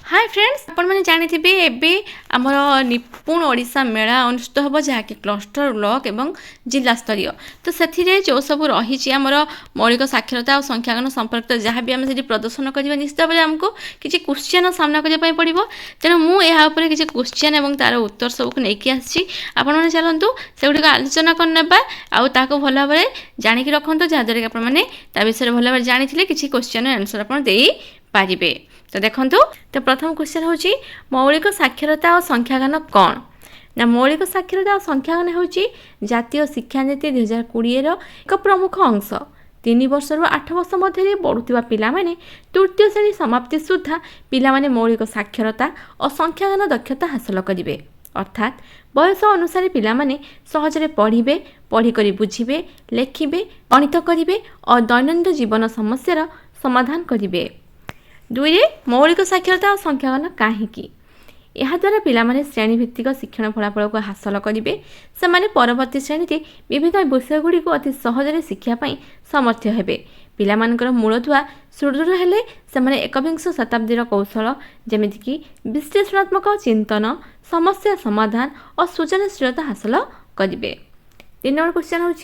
Hi friends, आपण मैंने जानी एबे आमर निपुण ओडिशा मेला अनुष्ठित हम जहाँकि क्लस्टर ब्लॉक एवं जिला स्तरीय। तो से जो सब रही आमर मौलिक साक्षरता और संख्यागण संपर्कित जहाँ भी आम से प्रदर्शन करवा निश्चित भाव आमको किसी क्वेश्चन सामना करने पड़ो। तेणु मुझे किसी क्वेश्चन और तार उत्तर सबको लेकिन आसी आपने चलतु से गुड़ आलोचना करने आउ भल भाव जाणिकी रखु जहाँद्वारा कि आपने विषय भल भाव जानी किसी क्वेश्चन आंसर आप पारे। तो देखो तो प्रथम क्वेश्चन हूँ मौलिक साक्षरता और संख्यागान कौन ना। मौलिक साक्षरता और संख्यागान हूँ जातीय शिक्षा नीति 2020 एक प्रमुख अंश। 3 वर्ष रु 8 वर्ष मध्य बढ़ुवा पिला माने तृतीय श्रेणी समाप्ति सुधा पिला माने मौलिक साक्षरता और संख्यागान दक्षता हासिल करेंगे। अर्थात बयस अनुसार पिला माने सहजरे पढ़िबे, पढ़िकरी बुझिबे, लेखिबे, गणित करिबे और दैनन्दिन जीवन समस्यार समाधान करिबे। 2 मौलिक साक्षरता और संख्यागान कहीं याद्वारा पिलामाने श्रेणीभित्तिक शिक्षण फलाफल को हासिल करेंगे। से परवर्ती श्रेणी में विभिन्न विषयगुड़ी को अति सहजरे शिक्षापी समर्थ हेबे। पिलामानकर मूलधुआ सुदृढ़ हेले से एकविंश शताब्दीर कौशल जमीक विश्लेषणात्मक चिंतन, समस्या समाधान और सृजनशीलता हासिल करेंगे। 3 नंबर क्वेश्चन हूँ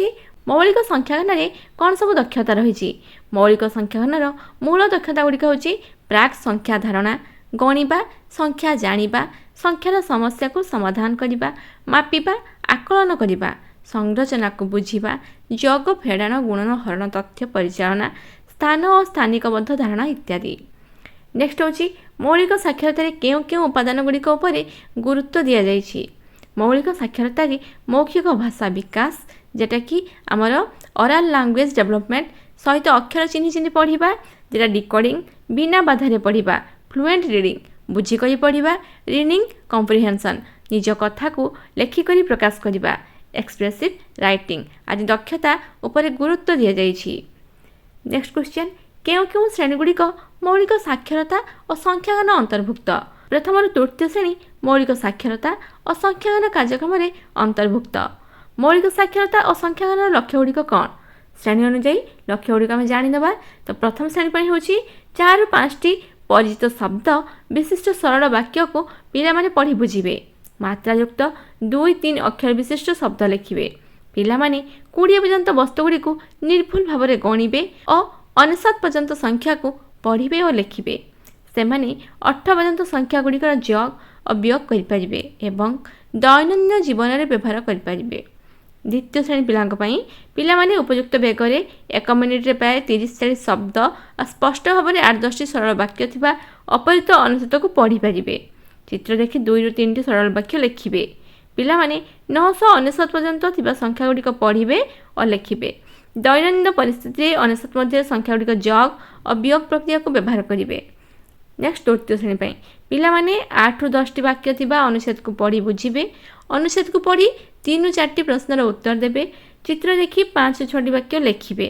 मौलिक संख्यागान कौन सब दक्षता रही। मौलिक संख्यागान मूल दक्षता गुड़िक हूँ प्राक संख्या धारणा, गणिबा, संख्या जानिबा, संख्यार समस्या को समाधान करिबा, मापिबा, आकलन करिबा, संरचना को बुझिबा, जग फेड़ाण गुणन हरण तथ्य परिचालना, स्थान और स्थानिकबद्ध धारणा इत्यादि। नेक्स्ट हूँ मौलिक साक्षरतार केउ केउ उपादान गुड़िक गुरुत्व दि जाइछि। मौलिक साक्षरतार मौखिक भाषा विकास जेटा कि आमर ओराल लैंग्वेज डेवलपमेंट सहित अक्षर चिन्ह चिन्ह पढ़ा, जेटा डिकोडिंग बिना बाधारे पढ़ा, फ्लुएंट रीडिंग बुझिकी पढ़ा, रीडिंग कम्प्रिहेंशन निज कथा को लेखिकी प्रकाश करने, एक्सप्रेसिव राइटिंग आदि दक्षता उपर गुरुत्व दि जाइछि। नेक्स्ट क्वेश्चन केउ केउ श्रेणीगुड़िक मौलिक साक्षरता और संख्यागान अंतर्भुक्त। प्रथम रु तृतीय श्रेणी मौलिक साक्षरता और संख्यागान कार्यक्रम अंतर्भुक्त। मौलिक साक्षरता और संख्यागान लक्ष्यगुड़िक कौन। श्रेणी अनुजाई लक्ष्यगुड़िक आम जाणीदे। तो प्रथम श्रेणी हूँ 4 ରୁ 5ଟି परिचित शब्द विशिष्ट सरल वाक्य को पिला माने पढ़ी बुझिबे। मात्रायुक्त 2-3 अक्षर विशिष्ट शब्द लिखिबे। पिला माने 20 पर्यंत वस्तुगुड़ी को निर्भुल भाव में गणिबे और 99 पर्यंत संख्या को पढ़िबे और लिखिबे। से माने 18 पर्यंत संख्या गुड़िकर जग और वियोग करिपारिबे एवं दैनन्दिन जीवन में व्यवहार करिपारिबे। द्वितीय श्रेणी पिला माने उपयुक्त बेगरे 1 मिनिट्रे प्राय 30-40 शब्द और स्पष्ट भाव में 8-10ଟି सरल वाक्य थिबा अपरित अनुचित को पढ़ी पारिबे। चित्र देखि 2 ରୁ 3ଟି सरल वाक्य लिखिबे। पिला माने 999 पर्यंत थिबा संख्या गुड़िक पढ़िबे और लिखिबे। दैनन्दिन परिस्थिति 99 मध्य संख्या गुड़िक जग और वियोग प्रक्रिया को व्यवहार करिबे। नेक्स्ट तृतीय श्रेणी पिला माने 8 ରୁ 10ଟି वाक्य थिबा अनुच्छेद को पढ़ी बुझिबे। अनुच्छेद को पढ़ी 3 ରୁ 4ଟି प्रश्नर उत्तर देबे। चित्र देखि 5 ରୁ 6ଟି वाक्य लिखिबे।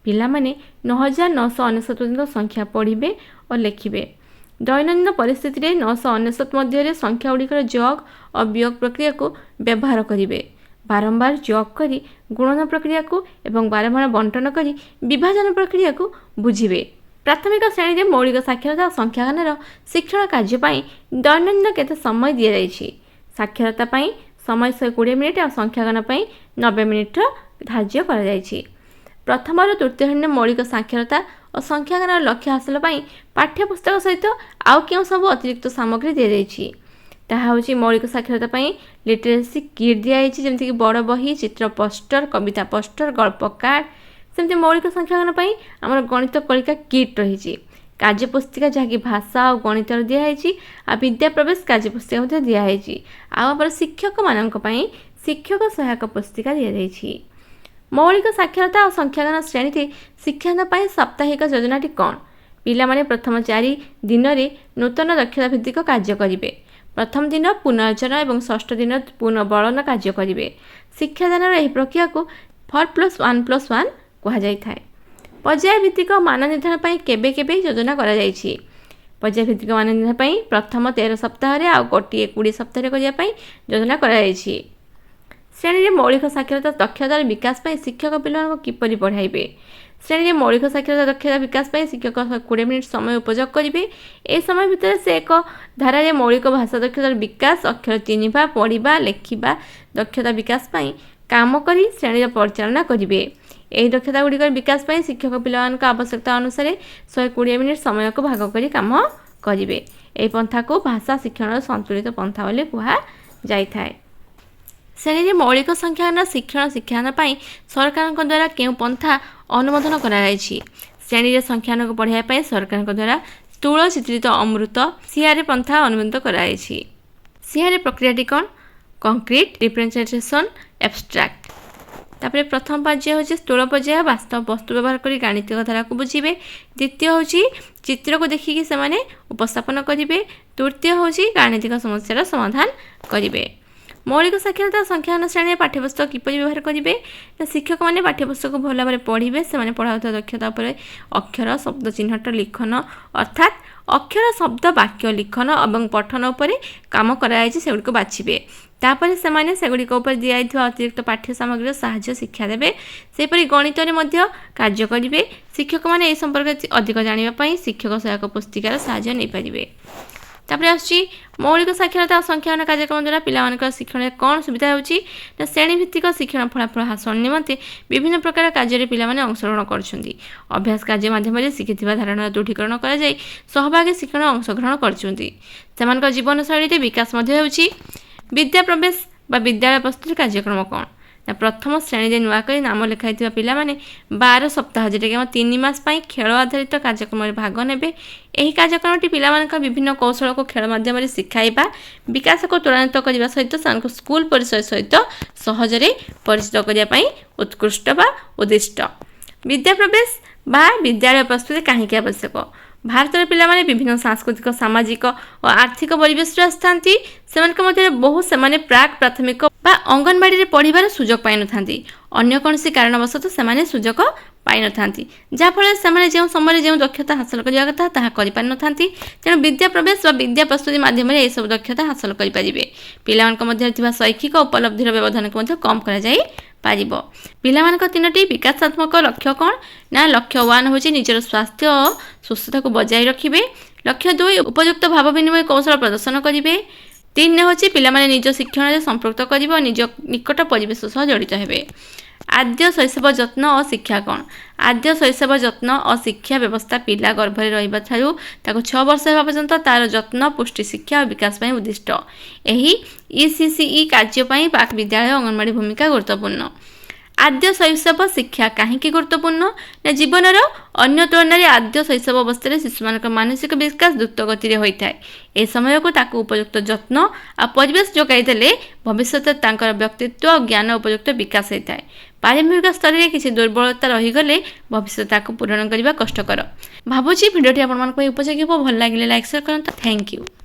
पिला माने 9999 पर्यंत संख्या पढ़िबे और लिखिबे। दैनन्दिन परिस्थिति रे 999 मध्य संख्या गुड़िकर जग और वियोग प्रक्रिया को व्यवहार करिबे। बारंबार जग करी गुणन प्रक्रिया को एवं बारंबार बंटन करी विभाजन प्रक्रिया को बुझिबे। प्राथमिक श्रेणी में मौलिक साक्षरता और संख्यागान शिक्षण कार्य दैनन्दिन केते समय दि जाइछि। साक्षरता समय 120 मिनिट और संख्यागान 90 मिनिट धार्य करा जाइछि। प्रथम रु तृतीय श्रेणी मौलिक साक्षरता और संख्यागान लक्ष्य हासिल पाठ्यपुस्तक सहित आउ क्यों सब अतिरिक्त सामग्री दि जाइछि। ताहा होछि मौलिक साक्षरता लिटरेसी किट दि जाइछि, जेमति कि बड़ बही, चित्र पोस्टर, कविता पोस्टर, गल्प कार्ड। सेमती मौलिक संख्यागान आमर गणित कलिका किट रही। कार्यपुस्तिका जहाँकि भाषा और गणित दिखाई आ विद्या प्रवेश कार्यपुस्तिका दिखाई। आम शिक्षक मान शिक्षक सहायक पुस्तिका दि जाइछि। मौलिक साक्षरता और संख्यागान श्रेणी शिक्षादान साप्ताहिक योजनाटी कौन। पिला माने प्रथम 4 दिन में नूतन दक्षता भित्तिक कार्य करेंगे। प्रथम दिन पुनर्जन और षष्ठ दिन पुनर्बलन कार्य करेंगे। शिक्षादान यह प्रक्रिया को 4+1+1 कहुए। पर्याय भित्तिक मान निर्धारण केबे केबे योजना करा जाइछि। पर्याय भित्तिक मान निर्धारण प्रथम 13 सप्ताह आउ गोटे 20 सप्ताह करने योजना करा जाइछि। श्रेणी में मौलिक साक्षरता दक्षतार विकास शिक्षक पिला किपरि पढ़ाइबे। ଶ୍ରେଣୀରେ ମୌଳିକ ସାକ୍ଷରତା ଦକ୍ଷତା ବିକାଶ ପାଇଁ ଶିକ୍ଷକ 20 ମିନିଟ୍ ସମୟ ଉପଯୋଗ କରିବେ। ଏହି ସମୟ ଭିତରେ ସେ ଏକ ଧାରାରେ ମୌଳିକ ଭାଷା ଦକ୍ଷତାର ବିକାଶ, ଅକ୍ଷର ଚିହ୍ନିବା, ପଢ଼ିବା, ଲେଖିବା ଦକ୍ଷତା ବିକାଶ ପାଇଁ କାମ କରି ଶ୍ରେଣୀର ପରିଚାଳନା କରିବେ। ଏହି ଦକ୍ଷତା ଗୁଡ଼ିକର ବିକାଶ ପାଇଁ ଶିକ୍ଷକ ପିଲାମାନଙ୍କ ଆବଶ୍ୟକତା ଅନୁସାରେ 120 ମିନିଟ୍ ସମୟକୁ ଭାଗ କରି କାମ କରିବେ। ଏହି ପନ୍ଥାକୁ ଭାଷା ଶିକ୍ଷଣର ସନ୍ତୁଳିତ ପନ୍ଥା ବୋଲି କୁହାଯାଇଥାଏ। ଶ୍ରେଣୀରେ ମୌଳିକ ସଂଖ୍ୟାଜ୍ଞାନ ଶିକ୍ଷାଦାନ ପାଇଁ ସରକାରଙ୍କ ଦ୍ୱାରା କେଉଁ ପନ୍ଥା ଅନୁମୋଦନ କରାଯାଇଛି? ଶ୍ରେଣୀରେ ସଂଖ୍ୟାନକୁ ପଢ଼ାଇବା ପାଇଁ ସରକାରଙ୍କ ଦ୍ୱାରା ସ୍ଥୂଳ ଚିତ୍ରିତ ଅମୃତ ସିଆରେ ପନ୍ଥା ଅନୁମୋଦିତ କରାଯାଇଛି। ସିଆରେ ପ୍ରକ୍ରିୟାଟି କ'ଣ? Concrete, representation, abstract. ତାପରେ ପ୍ରଥମ ପର୍ଯ୍ୟାୟ ହେଉଛି ସ୍ଥୂଳ ପର୍ଯ୍ୟାୟ, ବାସ୍ତବ ବସ୍ତୁ ବ୍ୟବହାର କରି ଗାଣିତିକ ଧାରାକୁ ବୁଝିବେ। ଦ୍ୱିତୀୟ ହେଉଛି ଚିତ୍ରକୁ ଦେଖିକି ସେମାନେ ଉପସ୍ଥାପନ କରିବେ। ତୃତୀୟ ହେଉଛି ଗାଣିତିକ ସମସ୍ୟାର ସମାଧାନ କରିବେ। ମୌଳିକ ସାକ୍ଷରତା ସଂଖ୍ୟାନ ଶ୍ରେଣୀରେ ପାଠ୍ୟପୁସ୍ତକ କିପରି ବ୍ୟବହାର କରିବେ? ନା ଶିକ୍ଷକମାନେ ପାଠ୍ୟପୁସ୍ତକ ଭଲ ଭାବରେ ପଢ଼ିବେ। ସେମାନେ ପଢ଼ାଉଥିବା ଦକ୍ଷତା ଉପରେ ଅକ୍ଷର, ଶବ୍ଦ ଚିହ୍ନଟ, ଲିଖନ ଅର୍ଥାତ୍ ଅକ୍ଷର, ଶବ୍ଦ, ବାକ୍ୟ ଲିଖନ ଏବଂ ପଠନ ଉପରେ କାମ କରାଯାଇଛି ସେଗୁଡ଼ିକୁ ବାଛିବେ। ତାପରେ ସେମାନେ ସେଗୁଡ଼ିକ ଉପରେ ଦିଆଯାଇଥିବା ଅତିରିକ୍ତ ପାଠ୍ୟ ସାମଗ୍ରୀର ସାହାଯ୍ୟ ଶିକ୍ଷା ଦେବେ। ସେହିପରି ଗଣିତରେ ମଧ୍ୟ କାର୍ଯ୍ୟ କରିବେ। ଶିକ୍ଷକମାନେ ଏହି ସମ୍ପର୍କରେ ଅଧିକ ଜାଣିବା ପାଇଁ ଶିକ୍ଷକ ସହାୟକ ପୁସ୍ତିକାର ସାହାଯ୍ୟ ନେଇପାରିବେ। ତାପରେ ଆସୁଛି ମୌଳିକ ସାକ୍ଷରତା ଓ ସଂଖ୍ୟାୟନ କାର୍ଯ୍ୟକ୍ରମ ଦ୍ୱାରା ପିଲାମାନଙ୍କର ଶିକ୍ଷଣରେ କ'ଣ ସୁବିଧା ହେଉଛି? ନା ଶ୍ରେଣୀଭିତ୍ତିକ ଶିକ୍ଷଣ ଫଳାଫଳ ହାସଲ ନିମନ୍ତେ ବିଭିନ୍ନ ପ୍ରକାର କାର୍ଯ୍ୟରେ ପିଲାମାନେ ଅଂଶଗ୍ରହଣ କରୁଛନ୍ତି। ଅଭ୍ୟାସ କାର୍ଯ୍ୟ ମାଧ୍ୟମରେ ଶିଖିଥିବା ଧାରଣାର ଦୃଢ଼ୀକରଣ କରାଯାଇ ସହଭାଗୀ ଶିକ୍ଷଣ ଅଂଶଗ୍ରହଣ କରୁଛନ୍ତି। ସେମାନଙ୍କ ଜୀବନଶୈଳୀରେ ବିକାଶ ମଧ୍ୟ ହେଉଛି। ବିଦ୍ୟା ପ୍ରବେଶ ବା ବିଦ୍ୟାଳୟ ପ୍ରସ୍ତୁତି କାର୍ଯ୍ୟକ୍ରମ କ'ଣ? ନା ପ୍ରଥମ ଶ୍ରେଣୀରେ ନୂଆକରି ନାମ ଲେଖାଇଥିବା ପିଲାମାନେ 12 ସପ୍ତାହ ଯେଟାକି 3 ମାସ ପାଇଁ ଖେଳ ଆଧାରିତ କାର୍ଯ୍ୟକ୍ରମରେ ଭାଗ ନେବେ। ଏହି କାର୍ଯ୍ୟକ୍ରମଟି ପିଲାମାନଙ୍କ ବିଭିନ୍ନ କୌଶଳକୁ ଖେଳ ମାଧ୍ୟମରେ ଶିଖାଇବା, ବିକାଶକୁ ତ୍ୱରାନ୍ୱିତ କରିବା ସହିତ ସେମାନଙ୍କୁ ସ୍କୁଲ ପରିସର ସହିତ ସହଜରେ ପରିଚିତ କରିବା ପାଇଁ ଉତ୍କୃଷ୍ଟ ବା ଉଦ୍ଦିଷ୍ଟ। ବିଦ୍ୟା ପ୍ରବେଶ ବା ବିଦ୍ୟାଳୟ ପ୍ରସ୍ତୁତି କାହିଁକି ଆବଶ୍ୟକ? ଭାରତର ପିଲାମାନେ ବିଭିନ୍ନ ସାଂସ୍କୃତିକ, ସାମାଜିକ ଓ ଆର୍ଥିକ ପରିବେଶରୁ ଆସିଥାନ୍ତି। ସେମାନଙ୍କ ମଧ୍ୟରେ ସେମାନେ ପ୍ରାକ୍ ପ୍ରାଥମିକ ବା ଅଙ୍ଗନବାଡ଼ିରେ ପଢ଼ିବାର ସୁଯୋଗ ପାଇନଥାନ୍ତି। ଅନ୍ୟ କୌଣସି କାରଣବଶତଃ ସେମାନେ ସୁଯୋଗ ପାଇନଥାନ୍ତି, ଯାହାଫଳରେ ସେମାନେ ଯେଉଁ ସମୟରେ ଯେଉଁ ଦକ୍ଷତା ହାସଲ କରିବା କଥା ତାହା କରିପାରିନଥାନ୍ତି। ତେଣୁ ବିଦ୍ୟା ପ୍ରବେଶ ବା ବିଦ୍ୟା ପ୍ରସ୍ତୁତି ମାଧ୍ୟମରେ ଏହିସବୁ ଦକ୍ଷତା ହାସଲ କରିପାରିବେ। ପିଲାମାନଙ୍କ ମଧ୍ୟରେ ଥିବା ଶୈକ୍ଷିକ ଉପଲବ୍ଧିର ବ୍ୟବଧାନକୁ ମଧ୍ୟ କମ୍ କରାଯାଇପାରିବ। ପିଲାମାନଙ୍କ 3ଟି ବିକାଶାତ୍ମକ ଲକ୍ଷ୍ୟ କ'ଣ? ନା ଲକ୍ଷ୍ୟ 1 ହେଉଛି ନିଜର ସ୍ୱାସ୍ଥ୍ୟ ଓ ସୁସ୍ଥତାକୁ ବଜାୟ ରଖିବେ। ଲକ୍ଷ୍ୟ 2 ଉପଯୁକ୍ତ ଭାବ ବିନିମୟ କୌଶଳ ପ୍ରଦର୍ଶନ କରିବେ। 3 ହେଉଛି ପିଲାମାନେ ନିଜ ଶିକ୍ଷଣରେ ସମ୍ପୃକ୍ତ କରିବ, ନିଜ ନିକଟ ପରିବେଶ ସହ ଜଡ଼ିତ ହେବେ। ଆଦ୍ୟ ଶୈଶବ ଯତ୍ନ ଓ ଶିକ୍ଷା କ'ଣ? ଆଦ୍ୟ ଶୈଶବ ଯତ୍ନ ଓ ଶିକ୍ଷା ବ୍ୟବସ୍ଥା ପିଲା ଗର୍ଭରେ ରହିବା ଠାରୁ ତାକୁ 6 ବର୍ଷ ହେବା ପର୍ଯ୍ୟନ୍ତ ତା'ର ଯତ୍ନ, ପୁଷ୍ଟି, ଶିକ୍ଷା ଓ ବିକାଶ ପାଇଁ ଉଦ୍ଦିଷ୍ଟ। ଏହି ECCE କାର୍ଯ୍ୟ ପାଇଁ ପ୍ରାକ୍ ବିଦ୍ୟାଳୟ ଅଙ୍ଗନବାଡ଼ି ଭୂମିକା ଗୁରୁତ୍ୱପୂର୍ଣ୍ଣ। ଆଦ୍ୟ ଶୈଶବ ଶିକ୍ଷା କାହିଁକି ଗୁରୁତ୍ୱପୂର୍ଣ୍ଣ? ନା ଜୀବନର ଅନ୍ୟ ତୁଳନାରେ ଆଦ୍ୟ ଶୈଶବ ଅବସ୍ଥାରେ ଶିଶୁମାନଙ୍କ ମାନସିକ ବିକାଶ ଦ୍ରୁତ ଗତିରେ ହୋଇଥାଏ। ଏହି ସମୟକୁ ତାକୁ ଉପଯୁକ୍ତ ଯତ୍ନ ଆଉ ପରିବେଶ ଯୋଗାଇ ଦେଲେ ଭବିଷ୍ୟତରେ ତାଙ୍କର ବ୍ୟକ୍ତିତ୍ୱ ଓ ଜ୍ଞାନ ଉପଯୁକ୍ତ ବିକାଶ ହୋଇଥାଏ। ପ୍ରାରମ୍ଭିକ ସ୍ତରରେ କିଛି ଦୁର୍ବଳତା ରହିଗଲେ ଭବିଷ୍ୟତ ତାକୁ ପୂରଣ କରିବା କଷ୍ଟକର। ଭାବୁଛି ଭିଡ଼ିଓଟି ଆପଣମାନଙ୍କ ପାଇଁ ଉପଯୋଗୀ ହେବ। ଭଲ ଲାଗିଲେ ଲାଇକ୍ ସେୟାର କରନ୍ତୁ। Thank you.